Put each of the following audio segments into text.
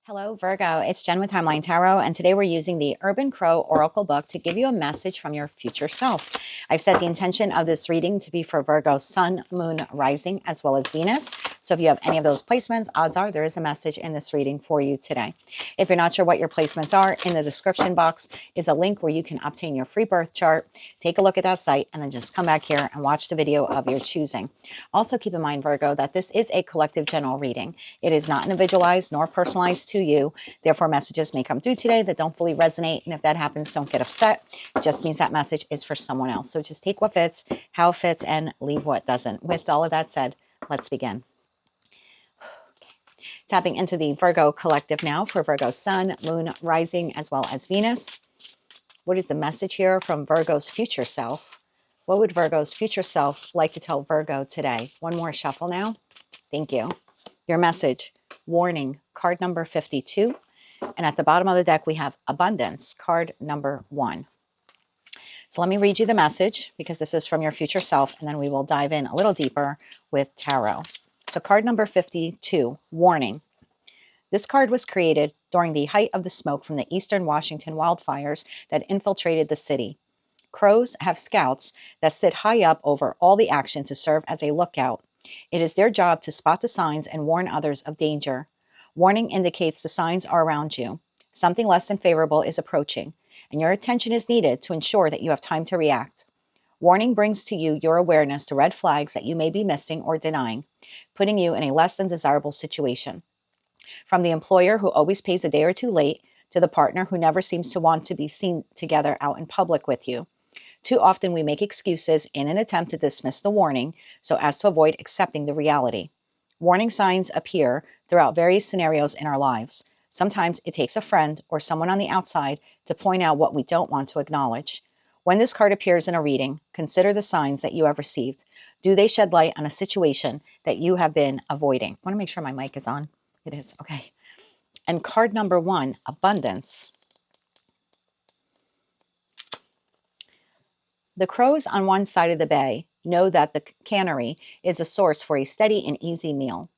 Hello, Virgo. It's Jen with Timeline Tarot, and today we're using the Urban Crow Oracle book to give you a message from your future self. I've set the intention of this reading to be for Virgo Sun, Moon, Rising, as well as Venus. So if you have any of those placements, odds are there is a message in this reading for you today. If you're not sure what your placements are, in the description box is a link where you can obtain your free birth chart. Take a look at that site, and then just come back here and watch the video of your choosing. Also keep in mind, Virgo, that this is a collective general reading. It is not individualized nor personalized to you. Therefore, messages may come through today that don't fully resonate. And if that happens, don't get upset. It just means that message is for someone else. So just take what fits, how it fits, and leave what doesn't. With all of that said, let's begin. Tapping into the Virgo collective now for Virgo Sun, Moon, Rising, as well as Venus. What is the message here from Virgo's future self? What would Virgo's future self like to tell Virgo today? One more shuffle now. Thank you. Your message, warning, card number 52. And at the bottom of the deck, we have abundance, card number 1. So let me read you the message because this is from your future self, and then we will dive in a little deeper with tarot. So card number 52, warning. This card was created during the height of the smoke from the eastern Washington wildfires that infiltrated the city. Crows have scouts that sit high up over all the action to serve as a lookout. It is their job to spot the signs and warn others of danger. Warning indicates the signs are around you. Something less than favorable is approaching, and your attention is needed to ensure that you have time to react. Warning brings to you your awareness to red flags that you may be missing or denying, putting you in a less than desirable situation. From the employer who always pays a day or two late to the partner who never seems to want to be seen together out in public with you. Too often we make excuses in an attempt to dismiss the warning so as to avoid accepting the reality. Warning signs appear throughout various scenarios in our lives. Sometimes it takes a friend or someone on the outside to point out what we don't want to acknowledge. When this card appears in a reading, consider the signs that you have received. Do they shed light on a situation that you have been avoiding? I want to make sure my mic is on. It is. Okay. And card number 1, abundance. The crows on one side of the bay know that the cannery is a source for a steady and easy meal,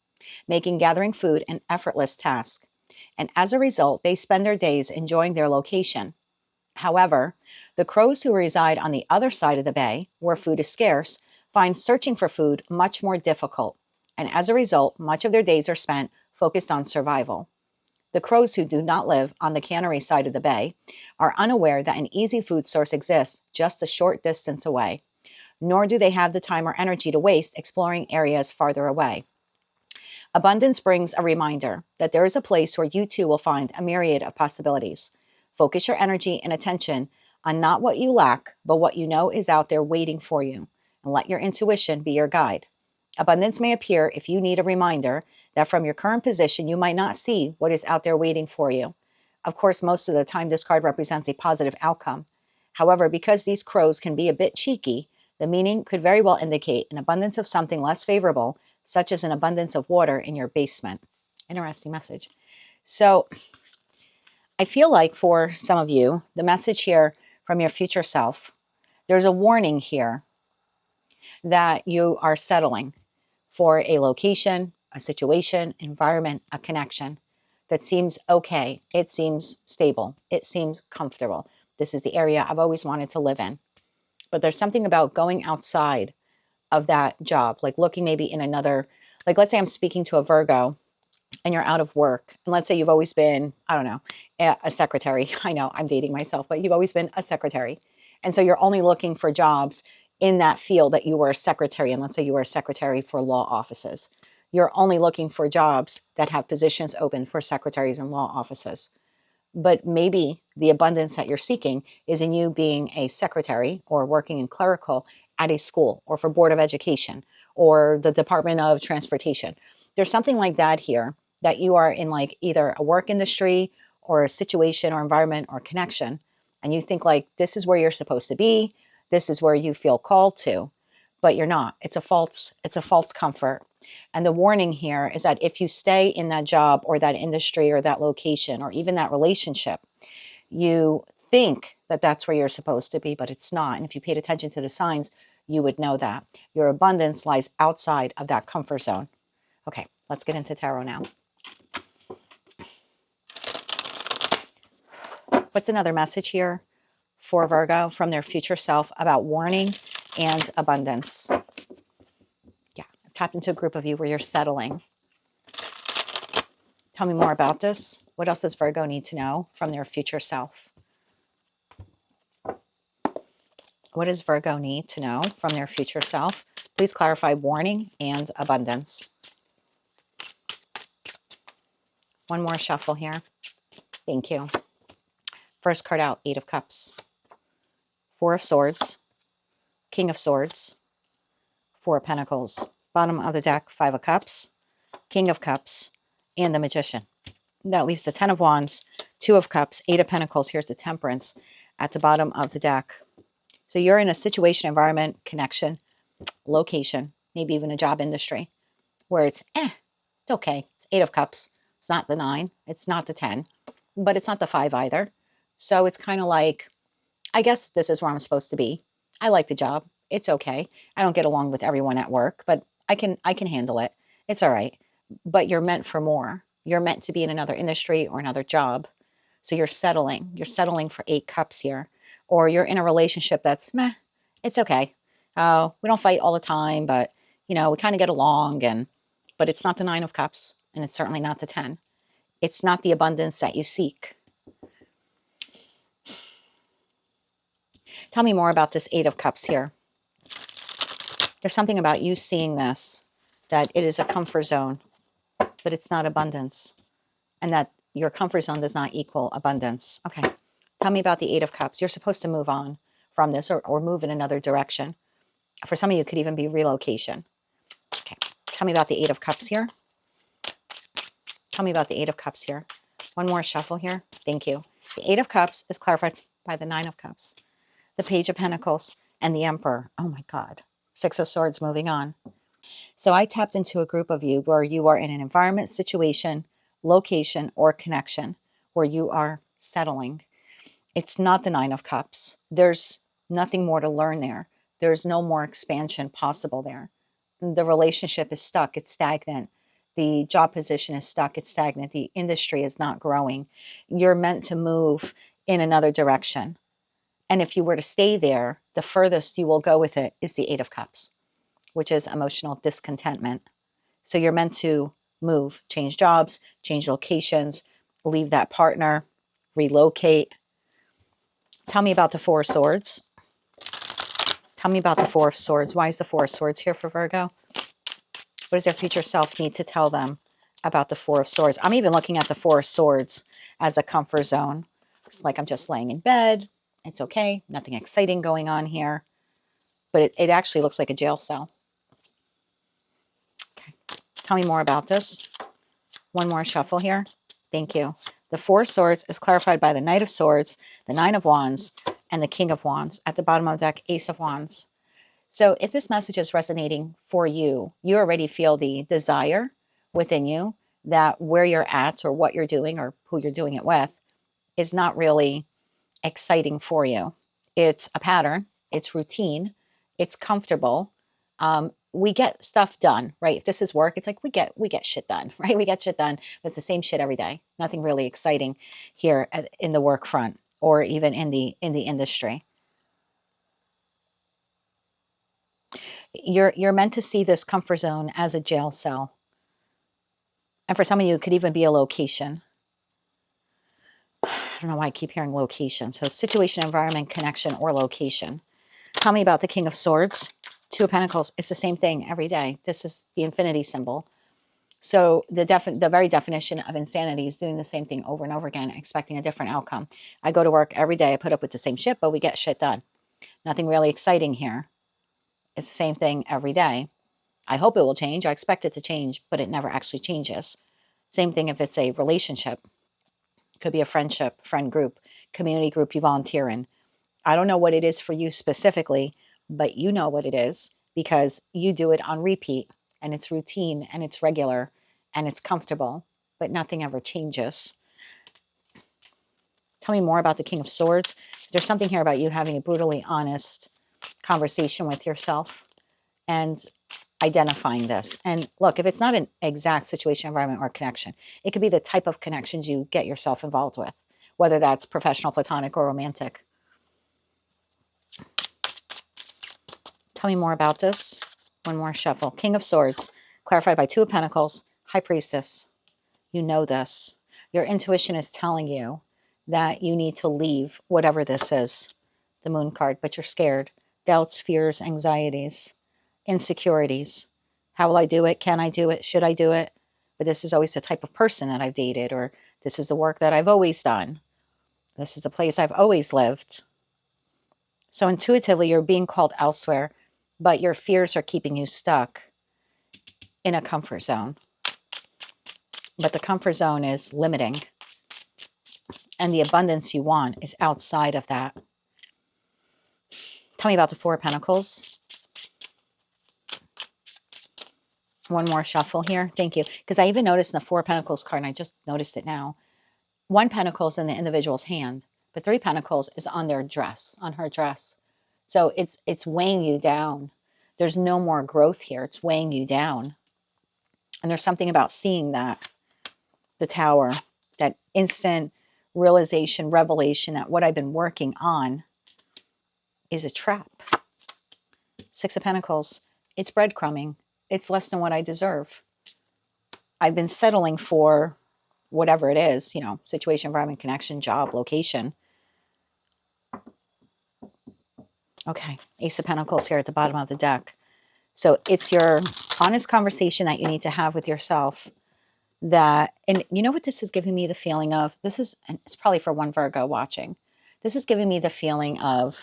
making gathering food an effortless task. And as a result, they spend their days enjoying their location. However, the crows who reside on the other side of the bay, where food is scarce, find searching for food much more difficult. And as a result, much of their days are spent focused on survival. The crows who do not live on the cannery side of the bay are unaware that an easy food source exists just a short distance away, nor do they have the time or energy to waste exploring areas farther away. Abundance brings a reminder that there is a place where you too will find a myriad of possibilities. Focus your energy and attention on not what you lack, but what you know is out there waiting for you, and let your intuition be your guide. Abundance may appear if you need a reminder that from your current position, you might not see what is out there waiting for you. Of course, most of the time, this card represents a positive outcome. However, because these crows can be a bit cheeky, the meaning could very well indicate an abundance of something less favorable, such as an abundance of water in your basement. Interesting message. So I feel like for some of you, the message here from your future self, there's a warning here that you are settling for a location, a situation, environment, a connection that seems okay. It seems stable. It seems comfortable. This is the area I've always wanted to live in. But there's something about going outside of that job, like looking maybe in another, like let's say I'm speaking to a Virgo and you're out of work. And let's say you've always been, I don't know, a secretary. I know I'm dating myself, but you've always been a secretary. And so you're only looking for jobs in that field that you were a secretary. And let's say you were a secretary for law offices. You're only looking for jobs that have positions open for secretaries and law offices. But maybe the abundance that you're seeking is in you being a secretary or working in clerical at a school or for Board of Education or the Department of Transportation. There's something like that here, that you are in like either a work industry or a situation or environment or connection. And you think like, this is where you're supposed to be. This is where you feel called to, but you're not. It's a false comfort. And the warning here is that if you stay in that job or that industry or that location or even that relationship, you think that that's where you're supposed to be, but it's not. And if you paid attention to the signs, you would know that. Your abundance lies outside of that comfort zone. Okay, let's get into tarot now. What's another message here for Virgo from their future self about warning and abundance? Yeah, I've tapped into a group of you where you're settling. Tell me more about this. What else does Virgo need to know from their future self? What does Virgo need to know from their future self? Please clarify warning and abundance. One more shuffle here. Thank you. First card out, 8 of Cups. 4 of Swords. King of Swords. 4 of Pentacles. Bottom of the deck, 5 of Cups. King of Cups. And the Magician. That leaves the 10 of Wands, 2 of Cups, 8 of Pentacles. Here's the Temperance at the bottom of the deck. So you're in a situation, environment, connection, location, maybe even a job industry where it's okay. It's 8 of Cups. It's not the 9. It's not the 10. But it's not the 5 either. So it's kind of like, I guess this is where I'm supposed to be. I like the job. It's okay. I don't get along with everyone at work, but I can handle it. It's all right. But you're meant for more. You're meant to be in another industry or another job. So you're settling. You're settling for 8 cups here. Or you're in a relationship that's meh. It's okay. We don't fight all the time, but we kind of get along. But it's not the 9 of Cups, and it's certainly not the 10. It's not the abundance that you seek. Tell me more about this 8 of Cups here. There's something about you seeing this, that it is a comfort zone, but it's not abundance. And that your comfort zone does not equal abundance. Okay. Tell me about the 8 of Cups. You're supposed to move on from this or move in another direction. For some of you, it could even be relocation. Okay. Tell me about the 8 of Cups here. Tell me about the 8 of Cups here. One more shuffle here. Thank you. The 8 of Cups is clarified by the 9 of Cups, the Page of Pentacles, and the Emperor. Oh my God. 6 of Swords, moving on. So I tapped into a group of you where you are in an environment, situation, location, or connection where you are settling. It's not the 9 of Cups. There's nothing more to learn there. There's no more expansion possible there. The relationship is stuck. It's stagnant. The job position is stuck. It's stagnant. The industry is not growing. You're meant to move in another direction. And if you were to stay there, the furthest you will go with it is the 8 of Cups, which is emotional discontentment. So you're meant to move, change jobs, change locations, leave that partner, relocate. Tell me about the 4 of Swords. Tell me about the 4 of Swords. Why is the 4 of Swords here for Virgo? What does their future self need to tell them about the 4 of Swords? I'm even looking at the 4 of Swords as a comfort zone. It's like I'm just laying in bed. It's okay. Nothing exciting going on here. But it actually looks like a jail cell. Okay. Tell me more about this. One more shuffle here. Thank you. The 4 of Swords is clarified by the Knight of Swords, the 9 of Wands, and the King of Wands. At the bottom of the deck, Ace of Wands. So if this message is resonating for you, you already feel the desire within you that where you're at or what you're doing or who you're doing it with is not really exciting for you. It's a pattern. It's routine. It's comfortable. We get stuff done, right? If this is work, it's like we get shit done, right? We get shit done, but it's the same shit every day. Nothing really exciting here in the work front or even in the industry. You're meant to see this comfort zone as a jail cell. And for some of you, it could even be a location. I don't know why I keep hearing location. So situation, environment, connection, or location. Tell me about the King of Swords. 2 of Pentacles. It's the same thing every day. This is the infinity symbol. So the very definition of insanity is doing the same thing over and over again, expecting a different outcome. I go to work every day. I put up with the same shit, but we get shit done. Nothing really exciting here. It's the same thing every day. I hope it will change. I expect it to change, but it never actually changes. Same thing if it's a relationship. It could be a friendship, friend group, community group you volunteer in. I don't know what it is for you specifically, but you know what it is because you do it on repeat and it's routine and it's regular and it's comfortable, but nothing ever changes. Tell me more about the King of Swords. There's something here about you having a brutally honest conversation with yourself and identifying this. And look, if it's not an exact situation, environment, or connection, it could be the type of connections you get yourself involved with. whether that's professional, platonic, or romantic. Tell me more about this. One more shuffle. King of Swords, clarified by Two of Pentacles, High Priestess. You know this. Your intuition is telling you that you need to leave whatever this is, the Moon card, but you're scared. Doubts, fears, anxieties, insecurities. How will I do it? Can I do it? Should I do it? But this is always the type of person that I've dated, or this is the work that I've always done. This is the place I've always lived. So intuitively, you're being called elsewhere, but your fears are keeping you stuck in a comfort zone. But the comfort zone is limiting. And the abundance you want is outside of that. Tell me about the Four of Pentacles. One more shuffle here. Thank you. Because I even noticed in the Four of Pentacles card, and I just noticed it now, one pentacle is in the individual's hand, but Three Pentacles is on their dress, on her dress. So it's weighing you down. There's no more growth here. It's weighing you down. And there's something about seeing that, the Tower, that instant realization, revelation that what I've been working on is a trap. Six of Pentacles. It's breadcrumbing. It's less than what I deserve. I've been settling for whatever it is, you know, situation, environment, connection, job, location. Okay, Ace of Pentacles here at the bottom of the deck. So it's your honest conversation that you need to have with yourself that, and you know what this is giving me the feeling of? This is, and it's probably for one Virgo watching. This is giving me the feeling of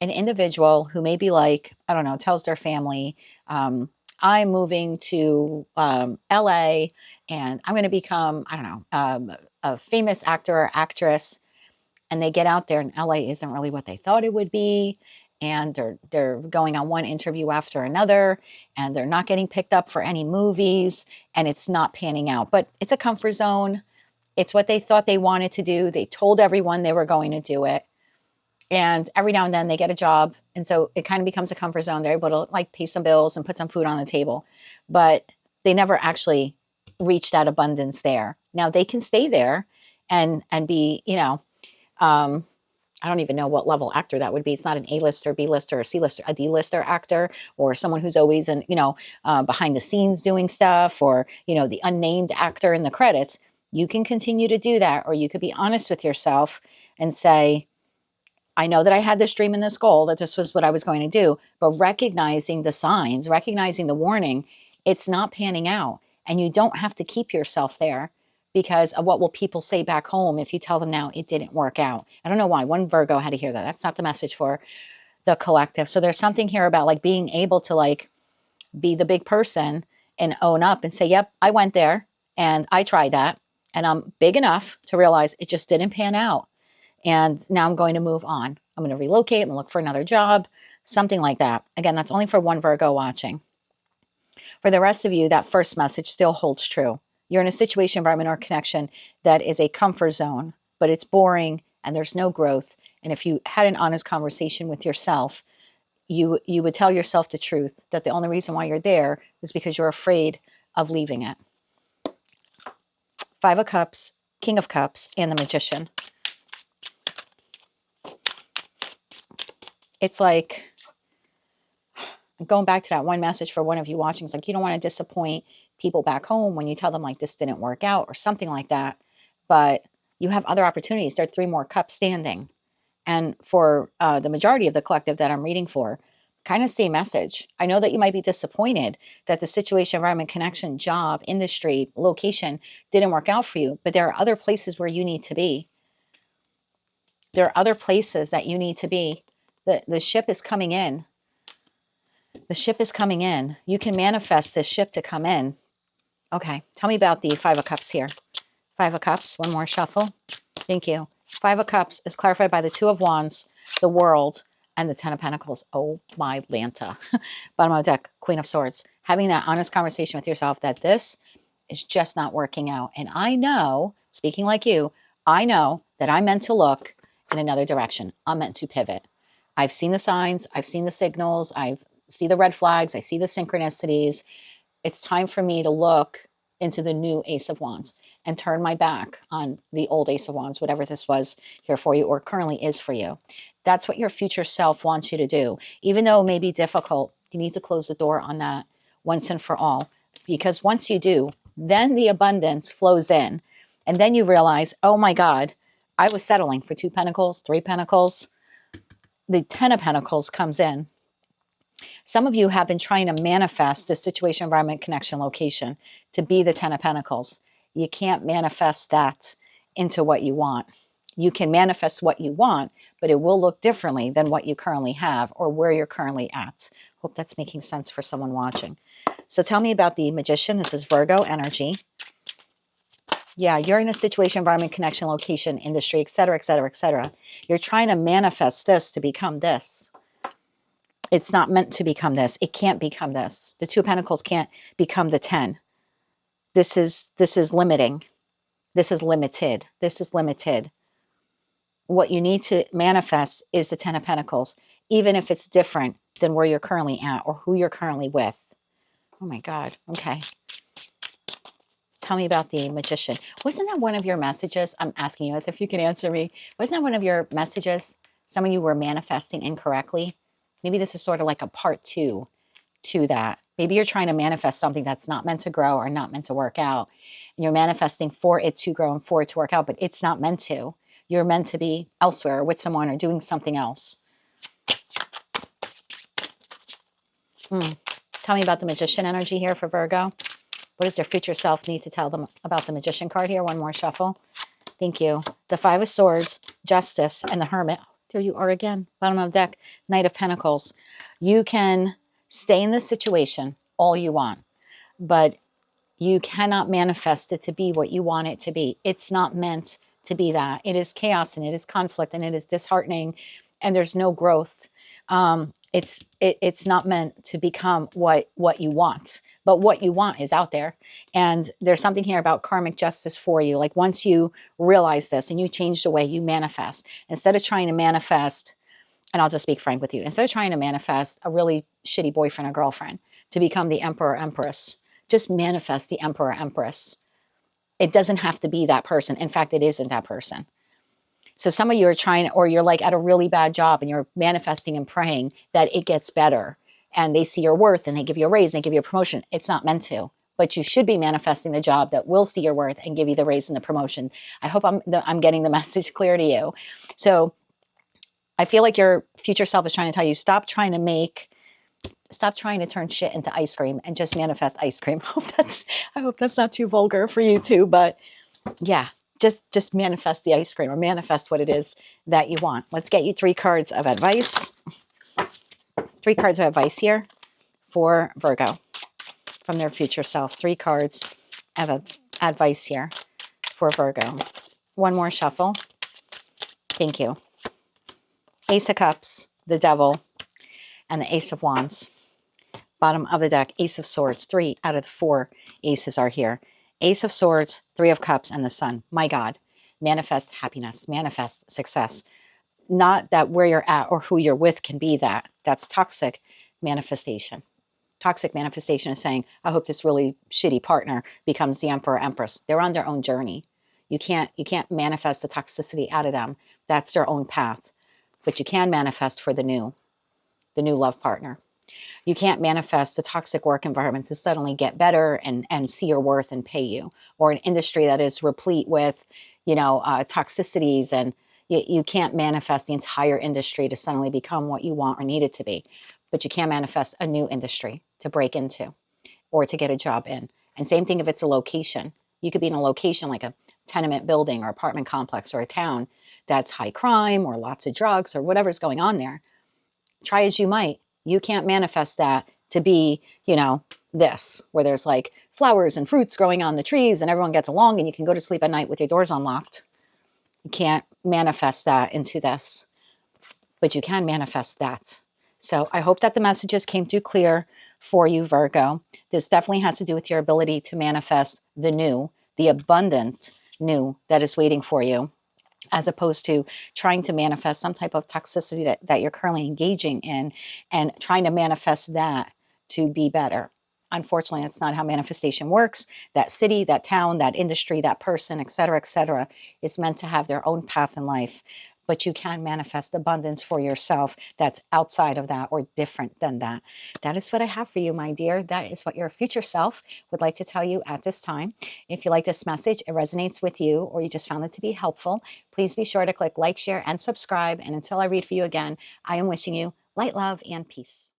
an individual who may be like, I don't know, tells their family, I'm moving to LA and I'm going to become, I don't know, a famous actor or actress. And they get out there and LA isn't really what they thought it would be. And they're going on one interview after another, and they're not getting picked up for any movies, and it's not panning out. But it's a comfort zone. It's what they thought they wanted to do. They told everyone they were going to do it. And every now and then they get a job. And so it kind of becomes a comfort zone. They're able to like pay some bills and put some food on the table. But they never actually reach that abundance there. Now they can stay there and be, you know, I don't even know what level actor that would be. It's not an A-lister, B-lister, or C-lister, a D-lister actor, or someone who's always in, you know, behind the scenes doing stuff, or, you know, the unnamed actor in the credits. You can continue to do that, or you could be honest with yourself and say, I know that I had this dream and this goal, that this was what I was going to do, but recognizing the signs, recognizing the warning, it's not panning out. And you don't have to keep yourself there because of what will people say back home if you tell them now it didn't work out. I don't know why. One Virgo had to hear that. That's not the message for the collective. So there's something here about like being able to like be the big person and own up and say, yep, I went there and I tried that. And I'm big enough to realize it just didn't pan out. And now I'm going to move on. I'm going to relocate and look for another job, something like that. Again, that's only for one Virgo watching. For the rest of you, that first message still holds true. You're in a situation, environment, or connection that is a comfort zone, but it's boring and there's no growth. And if you had an honest conversation with yourself, you would tell yourself the truth, that the only reason why you're there is because you're afraid of leaving it. Five of Cups, King of Cups, and the Magician. It's like, going back to that one message for one of you watching, it's like you don't want to disappoint people back home when you tell them like this didn't work out or something like that. But you have other opportunities. There are three more cups standing. And for the majority of the collective that I'm reading for, kind of same message. I know that you might be disappointed that the situation, environment, connection, job, industry, location didn't work out for you. But there are other places where you need to be. There are other places that you need to be. The ship is coming in. The ship is coming in. You can manifest this ship to come in. Okay, tell me about the Five of Cups here. Five of Cups, one more shuffle. Thank you. Five of Cups is clarified by the Two of Wands, the World, and the Ten of Pentacles. Oh my Lanta. Bottom of the deck, Queen of Swords. Having that honest conversation with yourself that this is just not working out. And I know, speaking like you, I know that I'm meant to look in another direction. I'm meant to pivot. I've seen the signs. I've seen the signals. I see the red flags. I see the synchronicities. It's time for me to look into the new Ace of Wands. and turn my back on the old Ace of Wands, whatever this was here for you or currently is for you. That's what your future self wants you to do. Even though it may be difficult, you need to close the door on that once and for all. Because once you do, then the abundance flows in. And then you realize, oh my God, I was settling for 2 pentacles, 3 pentacles. The 10 of Pentacles comes in. Some of you have been trying to manifest the situation, environment, connection, location to be the 10 of Pentacles. You can't manifest that into what you want. You can manifest what you want, but it will look differently than what you currently have or where you're currently at. Hope that's making sense for someone watching. So tell me about the Magician. This is Virgo energy. Yeah, you're in a situation, environment, connection, location, industry, etc., etc., etc. You're trying to manifest this to become this. It's not meant to become this. It can't become this. The 2 of Pentacles can't become the 10. This is limiting. This is limited. This is limited. What you need to manifest is the 10 of Pentacles, even if it's different than where you're currently at or who you're currently with. Oh my God. Okay. Tell me about the Magician. Wasn't that one of your messages? I'm asking you as if you can answer me. Wasn't that one of your messages? Some of you were manifesting incorrectly. Maybe this is sort of like a part 2 to that. Maybe you're trying to manifest something that's not meant to grow or not meant to work out. And you're manifesting for it to grow and for it to work out, but it's not meant to. You're meant to be elsewhere or with someone or doing something else. Tell me about the Magician energy here for Virgo. What does their future self need to tell them about the Magician card here? One more shuffle. Thank you. The 5 of Swords, Justice, and the Hermit. There you are again. Bottom of the deck, Knight of Pentacles. You can stay in this situation all you want, but you cannot manifest it to be what you want it to be. It's not meant to be that. It is chaos and it is conflict and it is disheartening and there's no growth. It's not meant to become what you want, but what you want is out there. And there's something here about karmic justice for you. Like once you realize this and you change the way you manifest, instead of trying to manifest, and I'll just speak frank with you, instead of trying to manifest a really shitty boyfriend or girlfriend to become the emperor or empress, just manifest the emperor or empress. It doesn't have to be that person. In fact, it isn't that person. So some of you are trying, or you're like at a really bad job and you're manifesting and praying that it gets better and they see your worth and they give you a raise and they give you a promotion. It's not meant to, but you should be manifesting the job that will see your worth and give you the raise and the promotion. I hope I'm getting the message clear to you. So I feel like your future self is trying to tell you, stop trying to turn shit into ice cream and just manifest ice cream. I hope that's not too vulgar for you too, but yeah. Just manifest the ice cream or manifest what it is that you want. Let's get you 3 cards of advice. 3 cards of advice here for Virgo from their future self. 3 cards of advice here for Virgo. One more shuffle. Thank you. Ace of Cups, the Devil, and the Ace of Wands. Bottom of the deck, Ace of Swords. 3 out of the 4 aces are here. Ace of Swords, 3 of Cups, and the Sun. My God, manifest happiness, manifest success. Not that where you're at or who you're with can be that. That's toxic manifestation. Toxic manifestation is saying, I hope this really shitty partner becomes the emperor or empress. They're on their own journey. You can't manifest the toxicity out of them. That's their own path. But you can manifest for the new love partner. You can't manifest a toxic work environment to suddenly get better and see your worth and pay you, or an industry that is replete with, toxicities, and you can't manifest the entire industry to suddenly become what you want or need it to be. But you can manifest a new industry to break into or to get a job in. And same thing if it's a location. You could be in a location like a tenement building or apartment complex or a town that's high crime or lots of drugs or whatever's going on there. Try as you might. You can't manifest that to be, this, where there's like flowers and fruits growing on the trees and everyone gets along and you can go to sleep at night with your doors unlocked. You can't manifest that into this, but you can manifest that. So I hope that the messages came through clear for you, Virgo. This definitely has to do with your ability to manifest the new, the abundant new that is waiting for you, as opposed to trying to manifest some type of toxicity that you're currently engaging in and trying to manifest that to be better. Unfortunately, that's not how manifestation works. That city, that town, that industry, that person, et cetera, is meant to have their own path in life. But you can manifest abundance for yourself that's outside of that or different than that. That is what I have for you, my dear. That is what your future self would like to tell you at this time. If you like this message, it resonates with you, or you just found it to be helpful, please be sure to click like, share, and subscribe. And until I read for you again, I am wishing you light, love, and peace.